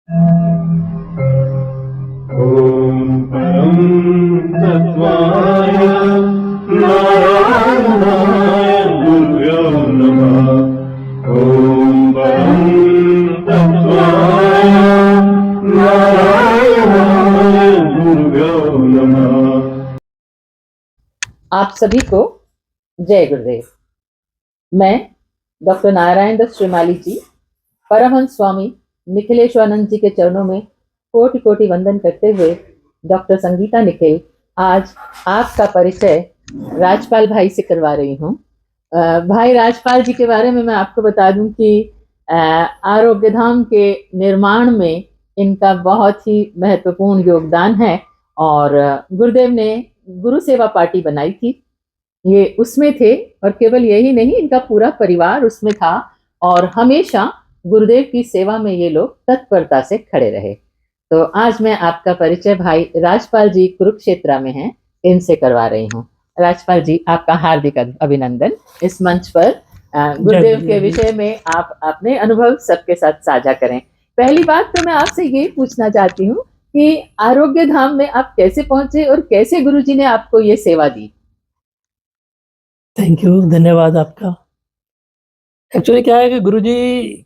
ॐ परं तत्त्वाय नारायणाय गुरुभ्यो नमः। ॐ परं तत्त्वाय नारायणाय गुरुभ्यो नमः। आप सभी को जय गुरुदेव। मैं डॉक्टर नारायण दत्त श्रीमाली जी, परमहंस स्वामी निखिलेश्वरानंद जी के चरणों में कोटि कोटि वंदन करते हुए डॉक्टर संगीता निखिल आज आपका परिचय राजपाल भाई से करवा रही हूँ। भाई राजपाल जी के बारे में मैं आपको बता दूं कि आरोग्य धाम के निर्माण में इनका बहुत ही महत्वपूर्ण योगदान है और गुरुदेव ने गुरु सेवा पार्टी बनाई थी, ये उसमें थे और केवल यही नहीं, इनका पूरा परिवार उसमें था और हमेशा गुरुदेव की सेवा में ये लोग तत्परता से खड़े रहे। तो आज मैं आपका परिचय भाई राजपाल जी कुरुक्षेत्र में हैं, इनसे करवा रही हूँ। राजपाल जी, आपका हार्दिक अभिनंदन इस मंच पर। गुरुदेव के विषय में आप अपने अनुभव सबके साथ साझा करें। पहली बात तो मैं आपसे ये पूछना चाहती हूँ कि आरोग्य धाम में आप कैसे पहुंचे और कैसे गुरुजी ने आपको ये सेवा दी? थैंक यू, धन्यवाद आपका। एक्चुअली क्या है कि गुरुजी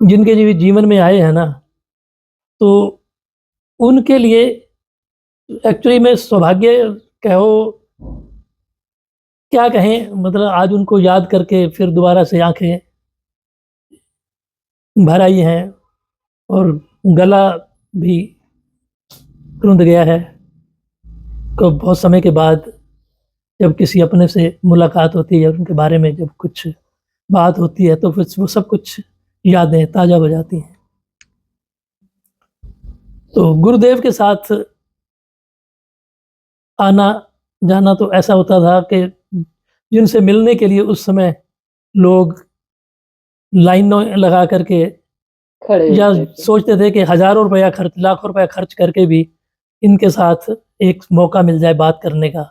जिनके जीवन में आए हैं ना, तो उनके लिए एक्चुअली मैं सौभाग्य कहो क्या कहें, मतलब आज उनको याद करके फिर दोबारा से आंखें भर आई हैं और गला भी रुंध गया है। तो बहुत समय के बाद जब किसी अपने से मुलाकात होती है और उनके बारे में जब कुछ बात होती है तो फिर वो सब कुछ यादें ताज़ा हो जाती हैं। तो गुरुदेव के साथ आना जाना तो ऐसा होता था कि जिनसे मिलने के लिए उस समय लोग लाइनों लगा करके खड़े या होते थे। सोचते थे कि हज़ारों रुपया खर्च, लाखों रुपया खर्च करके भी इनके साथ एक मौका मिल जाए बात करने का।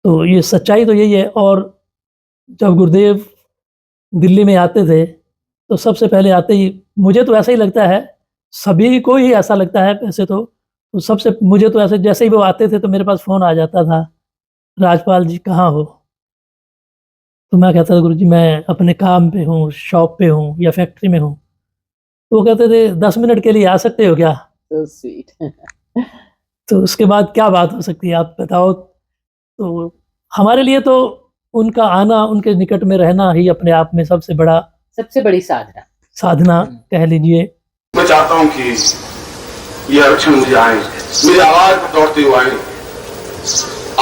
तो ये सच्चाई तो यही है। और जब गुरुदेव दिल्ली में आते थे तो सबसे पहले आते ही, मुझे तो ऐसा ही लगता है, सभी को ही ऐसा लगता है वैसे तो सबसे मुझे तो ऐसे जैसे ही वो आते थे तो मेरे पास फ़ोन आ जाता था, राजपाल जी कहाँ हो? तो मैं कहता था गुरुजी मैं अपने काम पे हूँ, शॉप पे हूँ या फैक्ट्री में हूँ। तो वो कहते थे 10 मिनट के लिए आ सकते हो क्या? So sweet. तो उसके बाद क्या बात हो सकती है आप बताओ? तो हमारे लिए तो उनका आना, उनके निकट में रहना ही अपने आप में सबसे बड़ी साधना कह लीजिए। मैं चाहता हूं कि ये आरक्षण मुझे आए, मेरी आवाज पर दौड़ते हुए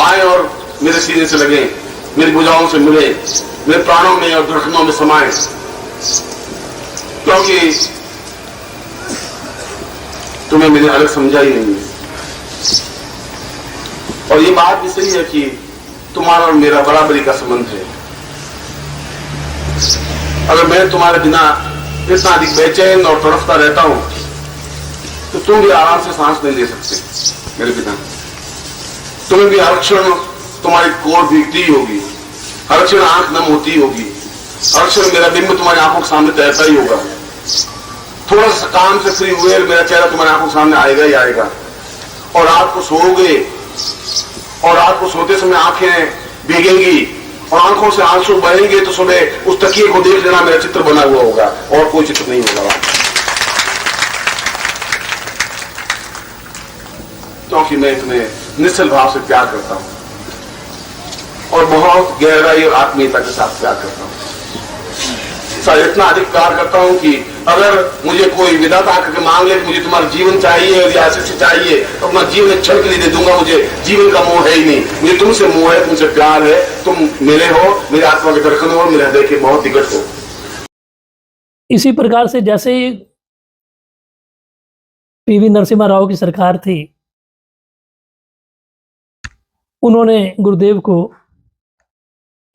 आए और मेरे सीने से लगे, मेरी भुजाओं से मिले, मेरे प्राणों में और धड़कनों में समाए। क्योंकि तुम्हें मैंने अलग समझा ही नहीं है। और ये बात भी सही है कि तुम्हारा और मेरा बराबरी का संबंध है। अगर मैं तुम्हारे बिना इतना अधिक बेचैन और तड़पता रहता हूं तो तुम भी आराम से सांस नहीं ले सकते मेरे बिना। तुम्हें भी आरक्षण तुम्हारी कोर भीगती ही होगी, आरक्षण आंख नम होती होगी, आरक्षण मेरा बिंब तुम्हारी आंखों के सामने तैरता ही होगा। थोड़ा सा काम से फ्री हुए मेरा चेहरा तुम्हारी आंखों के सामने आएगा ही आएगा। और रात को सोओगे और रात को सोते समय आंखें भीगेंगी और आंखों से आंसू बहेंगे तो सुबह उस तकिए को देख लेना मेरा चित्र बना हुआ होगा और कोई चित्र नहीं होगा। क्योंकि मैं तुम्हें निश्चल भाव से प्यार करता हूं और बहुत गहराई और आत्मीयता के साथ प्यार करता हूं। इतना अधिक प्यार करता हूं कि अगर मुझे कोई विधाता आकर मांग ले कि मुझे तुम्हारा जीवन चाहिए और आशीष चाहिए तो अपना जीवन एक क्षण के लिए दे दूंगा। मुझे जीवन का मोह है ही नहीं, मुझे तुमसे मोह है, तुमसे प्यार है। तुम मेरे हो, मेरे आत्मा के धड़कन हो, मेरे हृदय के बहुत निकट हो। इसी प्रकार से जैसे ही पीवी नरसिम्हा राव की सरकार थी, उन्होंने गुरुदेव को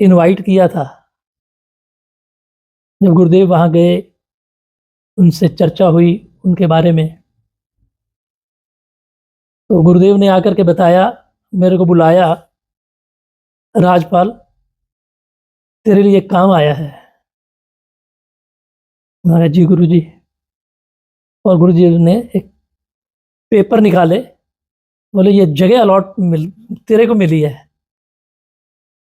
इनवाइट किया था। जब गुरुदेव वहाँ गए, उनसे चर्चा हुई उनके बारे में, तो गुरुदेव ने आकर के बताया, मेरे को बुलाया, राजपाल तेरे लिए काम आया है। मैं जी गुरुजी। और गुरुजी ने एक पेपर निकाले, बोले ये जगह तेरे को मिली है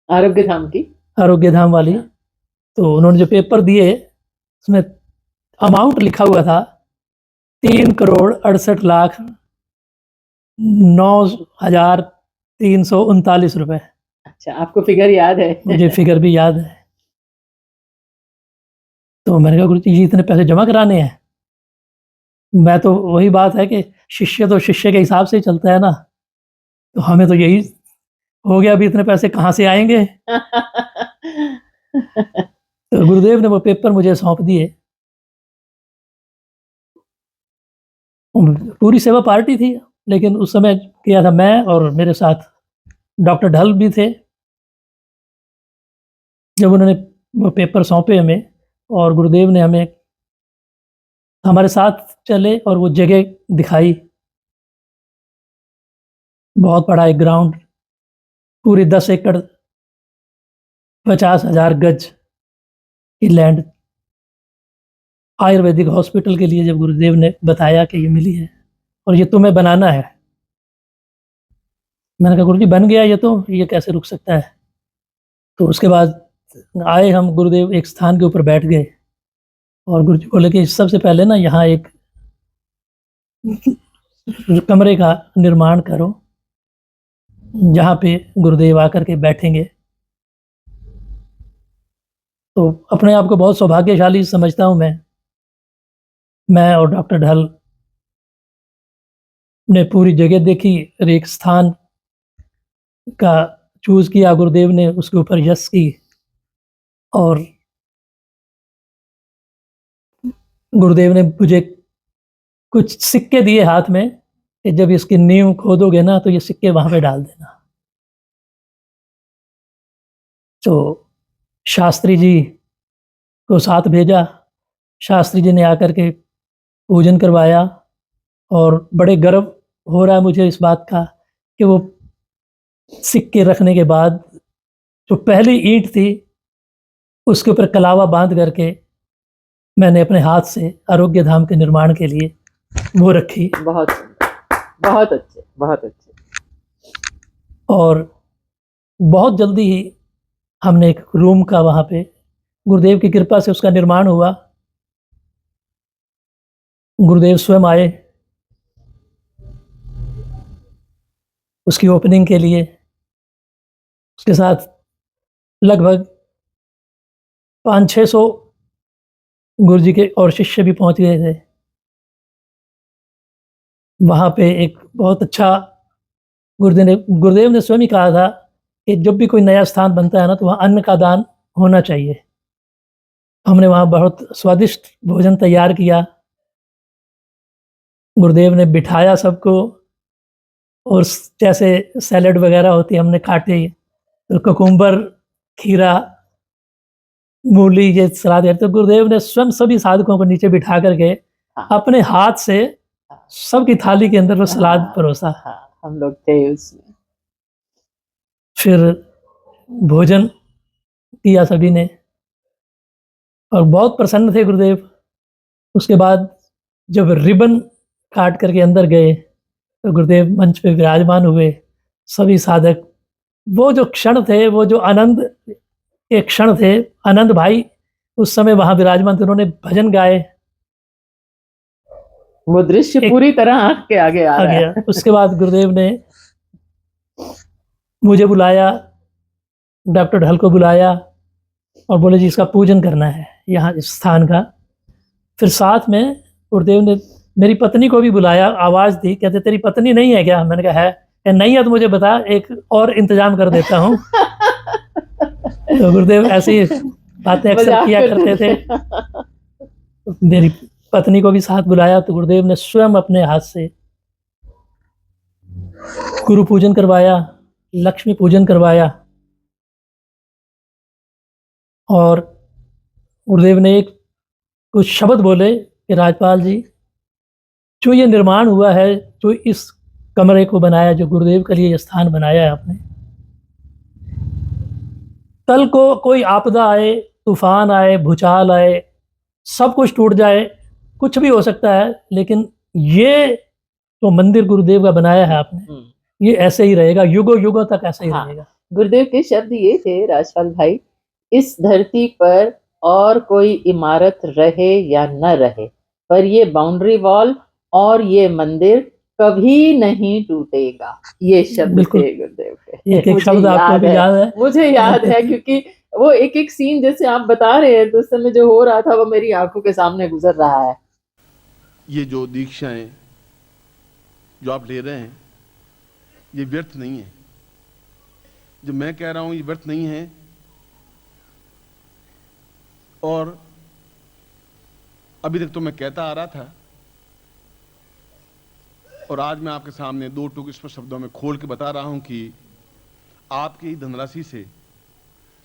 आरोग्य धाम की। आरोग्य धाम वाली। तो उन्होंने जो पेपर दिए उसमें अमाउंट लिखा हुआ था 3,68,09,339 रुपए। अच्छा, आपको फिगर याद है? मुझे फिगर भी याद है। तो मैंने कहा गुरुजी जी इतने पैसे जमा कराने हैं? मैं तो वही बात है कि शिष्य तो शिष्य के हिसाब से ही चलता है ना, तो हमें तो यही हो गया, अभी इतने पैसे कहाँ से आएंगे। तो गुरुदेव ने वो पेपर मुझे सौंप दिए। पूरी सेवा पार्टी थी, लेकिन उस समय किया था मैं और मेरे साथ डॉक्टर ढल भी थे। जब उन्होंने वो पेपर सौंपे हमें और गुरुदेव ने हमें हमारे साथ चले और वो जगह दिखाई, बहुत बड़ा एक ग्राउंड, पूरी 10 एकड़ 50,000 गज की लैंड आयुर्वेदिक हॉस्पिटल के लिए। जब गुरुदेव ने बताया कि ये मिली है और ये तुम्हें बनाना है, मैंने कहा गुरुजी बन गया ये कैसे रुक सकता है। तो उसके बाद आए हम, गुरुदेव एक स्थान के ऊपर बैठ गए और गुरुजी बोले कि सबसे पहले ना यहाँ एक कमरे का निर्माण करो जहाँ पे गुरुदेव आकर के बैठेंगे। तो अपने आप को बहुत सौभाग्यशाली समझता हूँ मैं और डॉक्टर ढल ने पूरी जगह देखी और एक स्थान का चूज किया। गुरुदेव ने उसके ऊपर यश की और गुरुदेव ने मुझे कुछ सिक्के दिए हाथ में कि जब इसकी नींव खोदोगे ना तो ये सिक्के वहां पे डाल देना। तो शास्त्री जी को साथ भेजा, शास्त्री जी ने आकर के पूजन करवाया और बड़े गर्व हो रहा है मुझे इस बात का कि वो सिक्के रखने के बाद जो पहली ईंट थी उसके ऊपर कलावा बांध करके मैंने अपने हाथ से आरोग्य धाम के निर्माण के लिए वो रखी। बहुत सुंदर, बहुत अच्छे, बहुत अच्छे। और बहुत जल्दी ही हमने एक रूम का वहाँ पे गुरुदेव की कृपा से उसका निर्माण हुआ। गुरुदेव स्वयं आए उसकी ओपनिंग के लिए, उसके साथ लगभग 500-600 गुरुजी के और शिष्य भी पहुंच गए थे। वहाँ पे एक बहुत अच्छा गुरुदेव ने स्वयं ही कहा था कि जब भी कोई नया स्थान बनता है ना तो वहाँ अन्न का दान होना चाहिए। हमने वहाँ बहुत स्वादिष्ट भोजन तैयार किया, गुरुदेव ने बिठाया सबको और जैसे सैलेड वगैरह होती हमने काटे, तो कुकुम्बर, खीरा, मूली, ये सलाद है। तो गुरुदेव ने स्वयं सभी साधकों को नीचे बिठा करके अपने हाथ से सबकी थाली के अंदर वो सलाद परोसा। हम लोग थे उसमें। फिर भोजन किया सभी ने और बहुत प्रसन्न थे गुरुदेव। उसके बाद जब रिबन काट करके अंदर गए तो गुरुदेव मंच पे विराजमान हुए। सभी साधक, वो जो क्षण थे, वो जो आनंद के क्षण थे, आनंद भाई उस समय वहां विराजमान थे, उन्होंने भजन गाए। वो दृश्य पूरी तरह आंख के आगे आ रहा है। उसके बाद गुरुदेव ने मुझे बुलाया, डॉक्टर ढल को बुलाया और बोले जी इसका पूजन करना है यहाँ इस स्थान का। फिर साथ में गुरुदेव ने मेरी पत्नी को भी बुलाया, आवाज़ दी, कहते तेरी पत्नी नहीं है क्या? मैंने कहा है। नहीं है तो मुझे बता, एक और इंतजाम कर देता हूँ। तो गुरुदेव ऐसी बातें अक्सर किया करते थे। मेरी पत्नी को भी साथ बुलाया तो गुरुदेव ने स्वयं अपने हाथ से गुरु पूजन करवाया, लक्ष्मी पूजन करवाया और गुरुदेव ने एक कुछ शब्द बोले कि राजपाल जी, जो ये निर्माण हुआ है, जो इस कमरे को बनाया, जो गुरुदेव के लिए ये स्थान बनाया है आपने, कल को कोई आपदा आए, तूफान आए, भूचाल आए, सब कुछ टूट जाए, कुछ भी हो सकता है, लेकिन ये जो मंदिर गुरुदेव का बनाया है आपने, ये ऐसे ही रहेगा, युगों युगों तक ऐसे ही हाँ। रहेगा। गुरुदेव के शब्द ये थे राजपाल भाई, इस धरती पर और कोई इमारत रहे या न रहे, पर ये बाउंड्री वॉल और ये मंदिर कभी नहीं टूटेगा। ये शब्द बिल्कुल। थे गुरुदेव के। एक एक मुझे शब्द आपको भी याद है। मुझे याद है, क्योंकि वो एक एक सीन जैसे आप बता रहे हैं तो उस समय जो हो रहा था वो मेरी आंखों के सामने गुजर रहा है। ये जो दीक्षाएं जो आप ले रहे हैं ये व्यर्थ नहीं है। जो मैं कह रहा हूं ये व्यर्थ नहीं है। और अभी तक तो मैं कहता आ रहा था, और आज मैं आपके सामने दो टूक स्पष्ट शब्दों में खोल के बता रहा हूं कि आपकी धनराशि से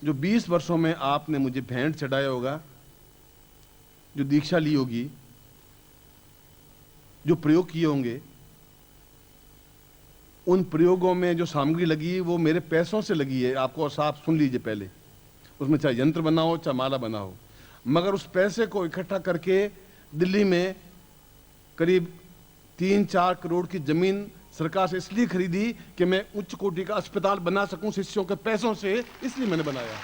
जो 20 वर्षों में आपने मुझे भेंट चढ़ाया होगा, जो दीक्षा ली होगी, जो प्रयोग किए होंगे, उन प्रयोगों में जो सामग्री लगी वो मेरे पैसों से लगी है। आपको साफ सुन लीजिए पहले, उसमें चाहे यंत्र बना हो चाहे माला बना हो, मगर उस पैसे को इकट्ठा करके दिल्ली में करीब 3-4 करोड़ की जमीन सरकार से इसलिए खरीदी कि मैं उच्च कोटि का अस्पताल बना सकूं शिष्यों के पैसों से, इसलिए मैंने बनाया।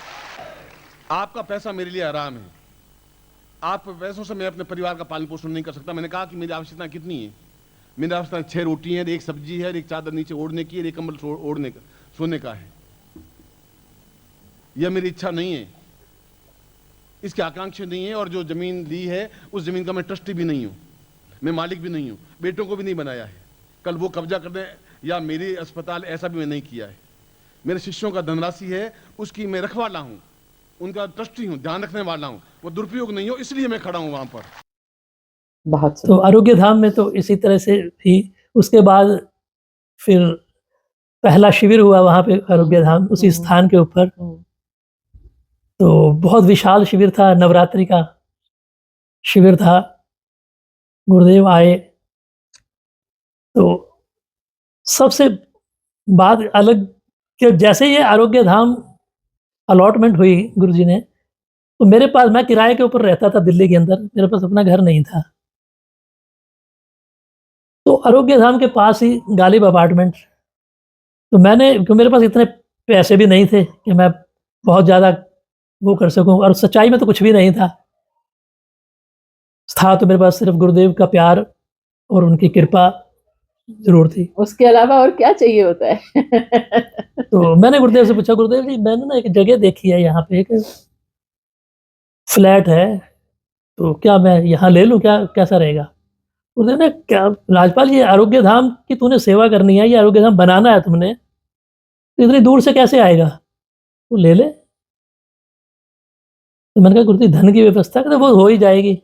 आपका पैसा मेरे लिए आराम है। आपके पैसों से मैं अपने परिवार का पालन पोषण नहीं कर सकता। मैंने कहा कि मेरी आवश्यकता कितनी है। मेरी आवश्यकता 6 रोटी है, 1 सब्जी है, 1 चादर नीचे ओढ़ने की है, 1 कंबल ओढ़ने का सोने का है। यह मेरी इच्छा नहीं है, इसकी आकांक्षा नहीं है। और जो जमीन ली है उस जमीन का मैं ट्रस्टी भी नहीं हूं, मैं मालिक भी नहीं हूं, बेटों को भी नहीं बनाया है कल वो कब्जा कर दें या मेरी अस्पताल, ऐसा भी मैं नहीं किया है। मेरे शिष्यों का धनराशि है, उसकी मैं रखवाला हूं, उनका ट्रस्टी हूं, ध्यान रखने वाला हूं, वो दुरुपयोग नहीं हो, इसलिए मैं खड़ा हूं वहां पर। बहुत तो आरोग्य धाम में तो इसी तरह से भी उसके बाद फिर पहला शिविर हुआ वहाँ पे आरोग्य धाम, उसी स्थान के ऊपर। तो बहुत विशाल शिविर था, नवरात्रि का शिविर था। गुरुदेव आए तो सबसे बात अलग कि जैसे ये आरोग्य धाम अलॉटमेंट हुई गुरुजी ने, तो मेरे पास, मैं किराए के ऊपर रहता था दिल्ली के अंदर, मेरे पास अपना घर नहीं था। तो आरोग्य धाम के पास ही गालिब अपार्टमेंट, तो मैंने, क्योंकि मेरे पास इतने पैसे भी नहीं थे कि मैं बहुत ज़्यादा वो कर सकूं, और सच्चाई में तो कुछ भी नहीं था। तो मेरे पास सिर्फ गुरुदेव का प्यार और उनकी कृपा जरूर थी। उसके अलावा और क्या चाहिए होता है। तो मैंने गुरुदेव से पूछा, गुरुदेव जी मैंने ना एक जगह देखी है, यहाँ पे एक फ्लैट है, तो क्या मैं यहाँ ले लूँ, क्या कैसा रहेगा? गुरुदेव ने, क्या राजपाल, ये आरोग्य धाम की तूने सेवा करनी है, ये आरोग्य धाम बनाना है तुमने, तो इतनी दूर से कैसे आएगा, तो ले ले। तो मैंने कहा गुरुदेव धन की व्यवस्था, कहते वो हो ही जाएगी,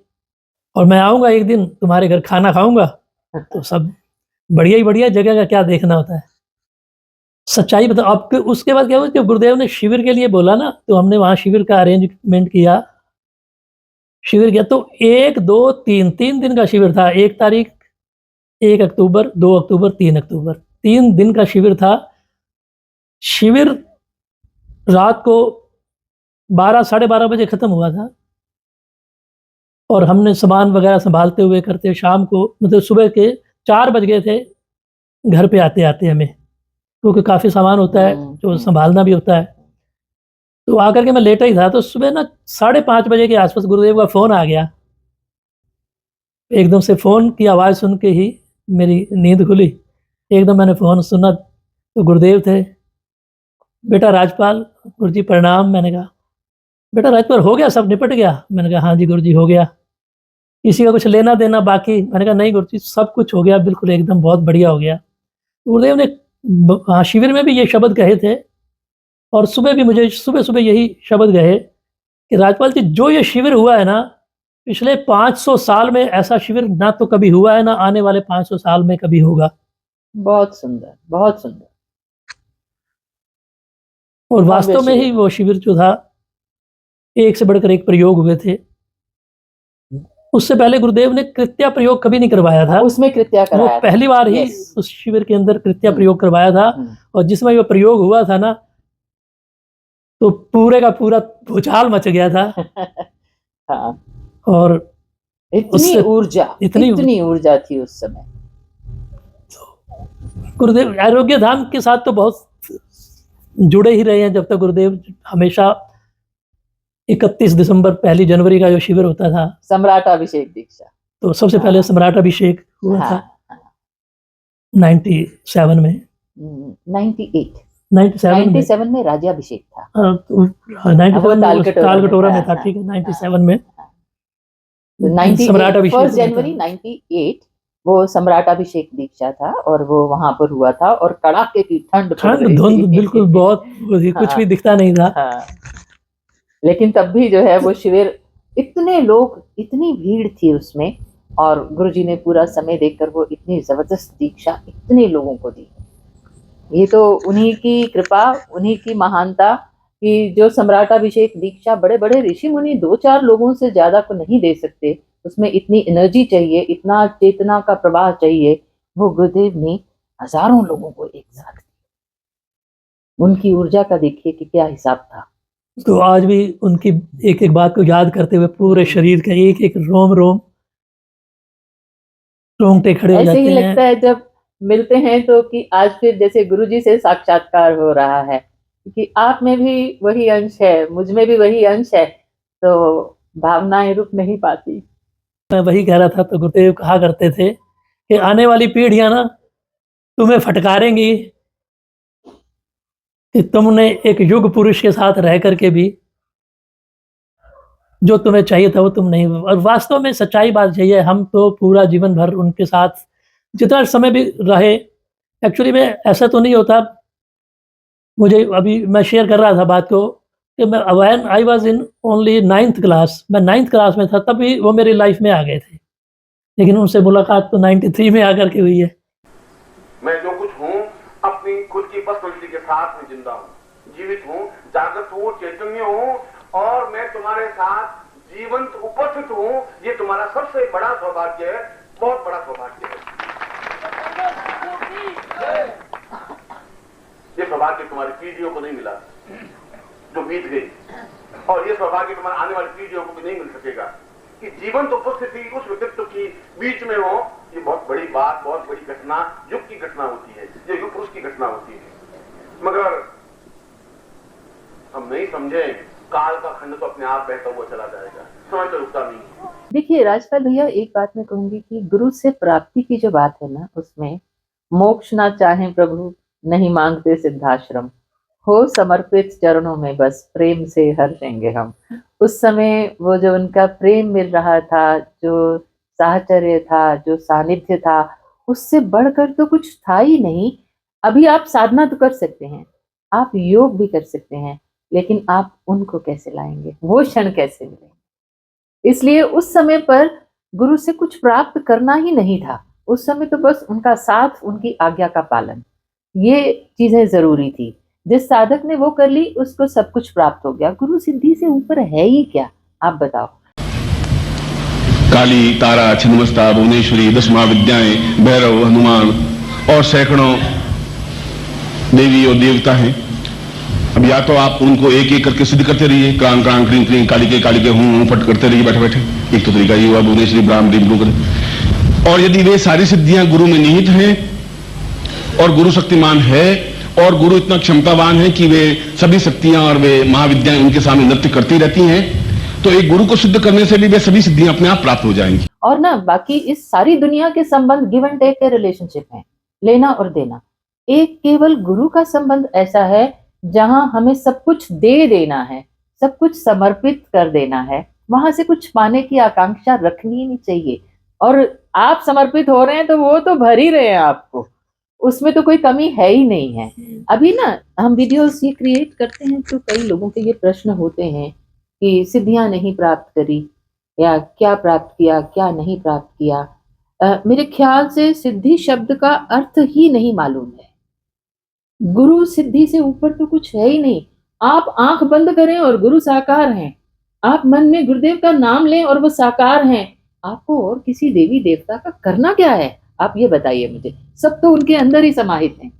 और मैं आऊँगा एक दिन तुम्हारे घर, खाना खाऊंगा, तो सब बढ़िया ही बढ़िया, जगह का क्या देखना होता है। सच्चाई बता। अब उसके बाद क्या हुआ कि गुरुदेव ने शिविर के लिए बोला ना, तो हमने वहाँ शिविर का अरेंजमेंट किया, शिविर किया। तो 1, 2, 3 दिन का शिविर था। 1 तारीख, 1 अक्टूबर, 2 अक्टूबर, 3 अक्टूबर, 3 दिन का शिविर था। शिविर रात को 12, साढ़े 12 बजे ख़त्म हुआ था, और हमने सामान वगैरह संभालते हुए करते, शाम को, मतलब सुबह के 4 बज गए थे घर पे आते आते हमें, क्योंकि काफ़ी सामान होता है जो संभालना भी होता है। तो आकर के मैं लेटा ही था, तो सुबह ना 5:30 बजे के आसपास गुरुदेव का फ़ोन आ गया। एकदम से फ़ोन की आवाज़ सुन के ही मेरी नींद खुली। एकदम मैंने फ़ोन सुना तो गुरुदेव थे। बेटा राजपाल, गुरुजी प्रणाम। मैंने कहा बेटा राजपाल, हो गया, सब निपट गया? मैंने कहा हाँ जी गुरुजी, हो गया। किसी का कुछ लेना देना बाकी? मैंने कहा नहीं गुरुजी, सब कुछ हो गया, बिल्कुल एकदम बहुत बढ़िया हो गया। गुरुदेव ने शिविर में भी ये शब्द कहे थे, और सुबह भी मुझे सुबह यही शब्द कहे कि राजपाल जी, जो ये शिविर हुआ है ना, पिछले 500 साल में ऐसा शिविर ना तो कभी हुआ है, ना आने वाले 500 साल में कभी होगा। बहुत सुंदर, बहुत सुंदर। और वास्तव में ही वो शिविर जो था, एक से बढ़कर एक प्रयोग हुए थे। उससे पहले गुरुदेव ने कृत्या प्रयोग कभी नहीं करवाया था। उसमें कृत्या कराया वो पहली बार ही उस शिविर के अंदर कृत्या प्रयोग करवाया था, और जिसमें वो प्रयोग हुआ था ना, तो पूरे का पूरा भूचाल मच गया था। हाँ। और इतनी उससे ऊर्जा, इतनी इतनी ऊर्जा थी उस समय। गुरुदेव आरोग्य धाम के साथ तो बहुत जुड़े ही रहे हैं जब तक गुरुदेव हमेशा 31 दिसंबर 1 जनवरी का जो शिविर होता था, सम्राटाभिषेक दीक्षा। तो सबसे पहले सम्राट अभिषेक हुआ था हाँ, 97 में। 98 97 में 97 में राज्याभिषेक था। तो वो 97 में तालकटोरा तालकटोरा में में था, था, ठीक है, हाँ, 97 में तो 98 सम्राट अभिषेक 1 हुआ था। जनवरी 98 वो सम्राटाभिषेक दीक्षा था और वो वहां पर हुआ था और कड़ाके की ठंड पड़ ठंड रही धुंध थी। बिल्कुल बहुत कुछ भी दिखता नहीं था। हाँ, लेकिन तब भी जो है वो शिविर, इतने लोग, इतनी भीड़ थी उसमें, और गुरुजी ने पूरा समय देखकर वो इतनी जबरदस्त दीक्षा इतने लोगों को दी। ये तो उन्हीं की कृपा, उन्हीं की महानता कि जो सम्राटाभिषेक दीक्षा बड़े बड़े ऋषि मुनि 2-4 लोगों से ज्यादा को नहीं दे सकते, उसमें इतनी एनर्जी चाहिए, इतना चेतना का प्रवाह चाहिए, वो गुरुदेव ने हजारों लोगों को एक साथ दिया। उनकी ऊर्जा का देखिए कि क्या हिसाब था। तो आज भी उनकी एक एक बात को याद करते हुए पूरे शरीर का एक एक रोम रोम रोंगटे खड़े हो ऐसे जाते ही हैं। लगता है जब मिलते हैं तो कि आज फिर जैसे गुरुजी से साक्षात्कार हो रहा है, क्योंकि आप में भी वही अंश है, मुझ में भी वही अंश है, तो भावनाएं रुक नहीं पाती। मैं वही कह रहा था, तो गुरुदेव कहा करते थे कि आने वाली पीढ़ियां ना तुम्हें फटकारेंगी कि तुमने एक युग पुरुष के साथ रह करके भी जो तुम्हें चाहिए था वो तुम नहीं। और वास्तव में सच्चाई बात यही है, हम तो पूरा जीवन भर उनके साथ जितना समय भी रहे, एक्चुअली में ऐसा तो नहीं होता। मुझे अभी मैं शेयर कर रहा था बात को कि मैं when I was in only 9th class, मैं 9th क्लास में था, तभी वो मेरी लाइफ में आ गए थे, लेकिन उनसे मुलाकात तो 93 में आकर के हुई है। मैं जो कुछ हूँ अपनी खुद की पर्सनैलिटी के साथ में जिंदा हूँ, जीवित हूँ, जागृत हूँ, चैतन्य हूँ, और मैं तुम्हारे साथ जीवंत उपस्थित हूँ। ये तुम्हारा सबसे बड़ा सौभाग्य है, बहुत बड़ा सौभाग्य है। ये सौभाग्य तुम्हारी पीढ़ियों को नहीं मिला जो बीत गई, और ये सौभाग्य तुम्हारे आने वाली पीढ़ियों को भी नहीं मिल सकेगा कि जीवंत उपस्थिति उस व्यक्तित्व की बीच में हो। ये बहुत बड़ी बात, बहुत बड़ी घटना, युग की घटना होती है, ये युग पुरुष की घटना होती है। मगर हम नहीं समझे, काल का खंड तो अपने आप बहता हुआ चला जाएगा, समय तो रुकता नहीं। देखिए राजपाल भैया, एक बात मैं कहूंगी कि गुरु से प्राप्ति की जो बात है ना, उसमें मोक्ष ना चाहे प्रभु, नहीं मांगते सिद्धाश्रम, हो समर्पित चरणों में बस प्रेम से हर्षेंगे हम। उस समय वो जो उनका प्रेम मिल रहा था, जो साहचर्य था, जो सानिध्य था, उससे बढ़कर तो कुछ था ही नहीं। अभी आप साधना तो कर सकते हैं, आप योग भी कर सकते हैं, लेकिन आप उनको कैसे लाएंगे, वो क्षण कैसे मिलेंगे। इसलिए उस समय पर गुरु से कुछ प्राप्त करना ही नहीं था, उस समय तो बस उनका साथ, उनकी आज्ञा का पालन, ये चीजें जरूरी थी। जिस साधक ने वो कर ली उसको सब कुछ प्राप्त हो गया। गुरु सिद्धि से ऊपर है ही क्या, आप बताओ। काली, तारा, छिन्नमस्ता, भुवनेश्वरी, 10 महाविद्याएं, भैरव, हनुमान और सैकड़ों देवी और देवता हैं। अब या तो आप उनको एक एक करके सिद्ध करते रहिए, क्रांग क्रांग क्रिंग क्रिंग, काली के हूं फट करते रहिए बैठे बैठे। एक तो तरीका ये हुआ, भुवनेश्वरी ब्राह्म देव गुरु। और यदि वे सारी सिद्धियां गुरु में निहित हैं और गुरु शक्तिमान है और गुरु इतना क्षमतावान है कि वे सभी शक्तियां और वे महाविद्याएं उनके सामने नृत्य करती रहती हैं, तो एक गुरु को सिद्ध करने से भी वे सभी सिद्धियां अपने आप प्राप्त हो जाएंगी। और ना बाकी इस सारी दुनिया के संबंध गिव एंड टेक के रिलेशनशिप है, लेना और देना। एक केवल गुरु का संबंध ऐसा है जहां हमें सब कुछ दे देना है, सब कुछ समर्पित कर देना है, वहां से कुछ पाने की आकांक्षा रखनी नहीं चाहिए। और आप समर्पित हो रहे हैं तो वो तो भर ही रहे हैं आपको, उसमें तो कोई कमी है ही नहीं है। अभी ना हम वीडियोस ये क्रिएट करते हैं तो कई लोगों के ये प्रश्न होते हैं कि सिद्धियां नहीं प्राप्त करी, या क्या प्राप्त किया, क्या नहीं प्राप्त किया। मेरे ख्याल से सिद्धि शब्द का अर्थ ही नहीं मालूम है। गुरु सिद्धि से ऊपर तो कुछ है ही नहीं। आप आंख बंद करें और गुरु साकार हैं, आप मन में गुरुदेव का नाम लें और वो साकार हैं। आपको और किसी देवी देवता का करना क्या है, आप ये बताइए मुझे। सब तो उनके अंदर ही समाहित हैं,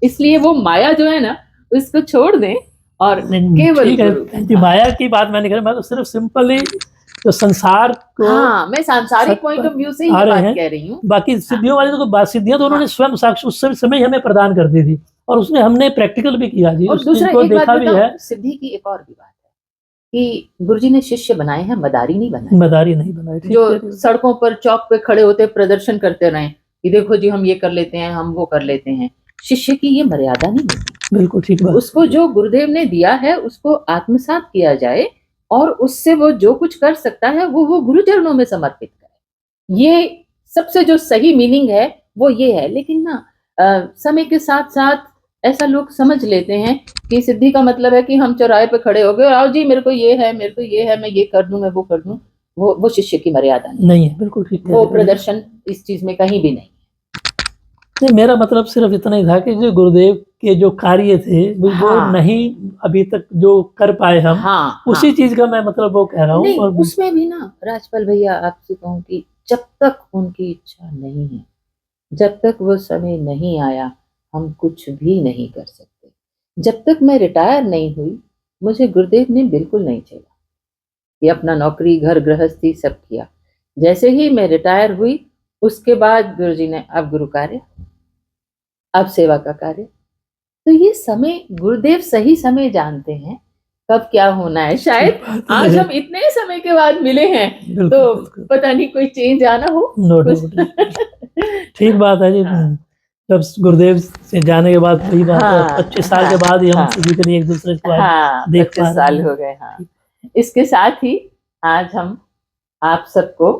इसलिए वो माया जो है ना उसको छोड़ दें और केवल ठीक है, माया की बात मैं नहीं कर रहा, मैं तो सिर्फ सिंपली जो संसार को हाँ, मैं सांसारिक सत- पॉइंट ऑफ व्यू से ही आ ये रहे बात हैं। कह रही हूँ। बाकी सिद्धियों वाली तो बात, सिद्धियां तो उन्होंने हाँ। स्वयं साक्ष उस समय हमें प्रदान कर दी थी, और उसने हमने प्रैक्टिकल भी किया जी, और उस दूसरा चीज को एक बात देखा भी है। बताऊं, सिद्धि की एक और भी बात है कि गुरुजी ने शिष्य बनाए हैं, मदारी नहीं बनाए। मदारी नहीं बनाई, ठीक जो है। सड़कों पर चौक पे खड़े होते प्रदर्शन करते रहे कि देखो जी हम ये कर लेते हैं, हम वो कर लेते हैं। शिष्य की ये मर्यादा नहीं होती। बिल्कुल ठीक बात। उसको जो गुरुदेव ने दिया है उसको आत्मसात किया जाए, और उससे वो जो कुछ कर सकता है वो गुरु चरणों में समर्पित करे। ये सबसे जो सही मीनिंग है वो ये है। लेकिन ना समय के साथ साथ ऐसा लोग समझ लेते हैं कि सिद्धि का मतलब है कि हम चौराहे पे खड़े हो गए और आओ जी मेरे को ये है, मेरे को ये है, मैं ये कर दूं, मैं वो कर दूं। वो शिष्य की मर्यादा नहीं है, बिल्कुल ठीक है। वो प्रदर्शन इस चीज में कहीं भी नहीं। नहीं, मेरा मतलब सिर्फ इतना ही था कि जो गुरुदेव के जो कार्य थे वो हाँ। नहीं अभी तक जो कर पाए हम, हाँ, उसी चीज का मैं मतलब वो कह रहा हूँ। नहीं, और उसमें भी ना राजपाल भैया आपसे कहूँ कि जब तक उनकी इच्छा नहीं है, जब तक वो समय नहीं आया, हम कुछ भी नहीं कर सकते। जब तक मैं रिटायर नहीं हुई, मुझे गुरुदेव ने बिल्कुल नहीं छेड़ा। ये अपना नौकरी, घर गृहस्थी सब किया। जैसे ही मैं रिटायर हुई, उसके बाद गुरुजी ने अब गुरु कार्य, अब सेवा का कार्य। तो ये समय गुरुदेव सही समय जानते हैं कब क्या होना है। शायद आज हम इतने समय के बाद मिले हैं बिल्कुल, तो बिल्कुल। पता नहीं कोई चेंज आना हो। नो डाउट, ठीक बात है जी। जब गुरुदेव से जाने के बाद वही बात है, हाँ, 25 साल के हाँ, बाद ही हम हाँ। फिजिकली एक दूसरे को आज हाँ, देख 25 पा रहे साल हैं। हो गए। हाँ, इसके साथ ही आज हम आप सबको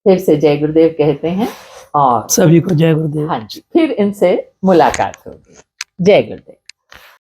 फिर से जय गुरुदेव कहते हैं और सभी को जय गुरुदेव। हाँ जी, फिर इनसे मुलाकात होगी। जय गुरुदेव।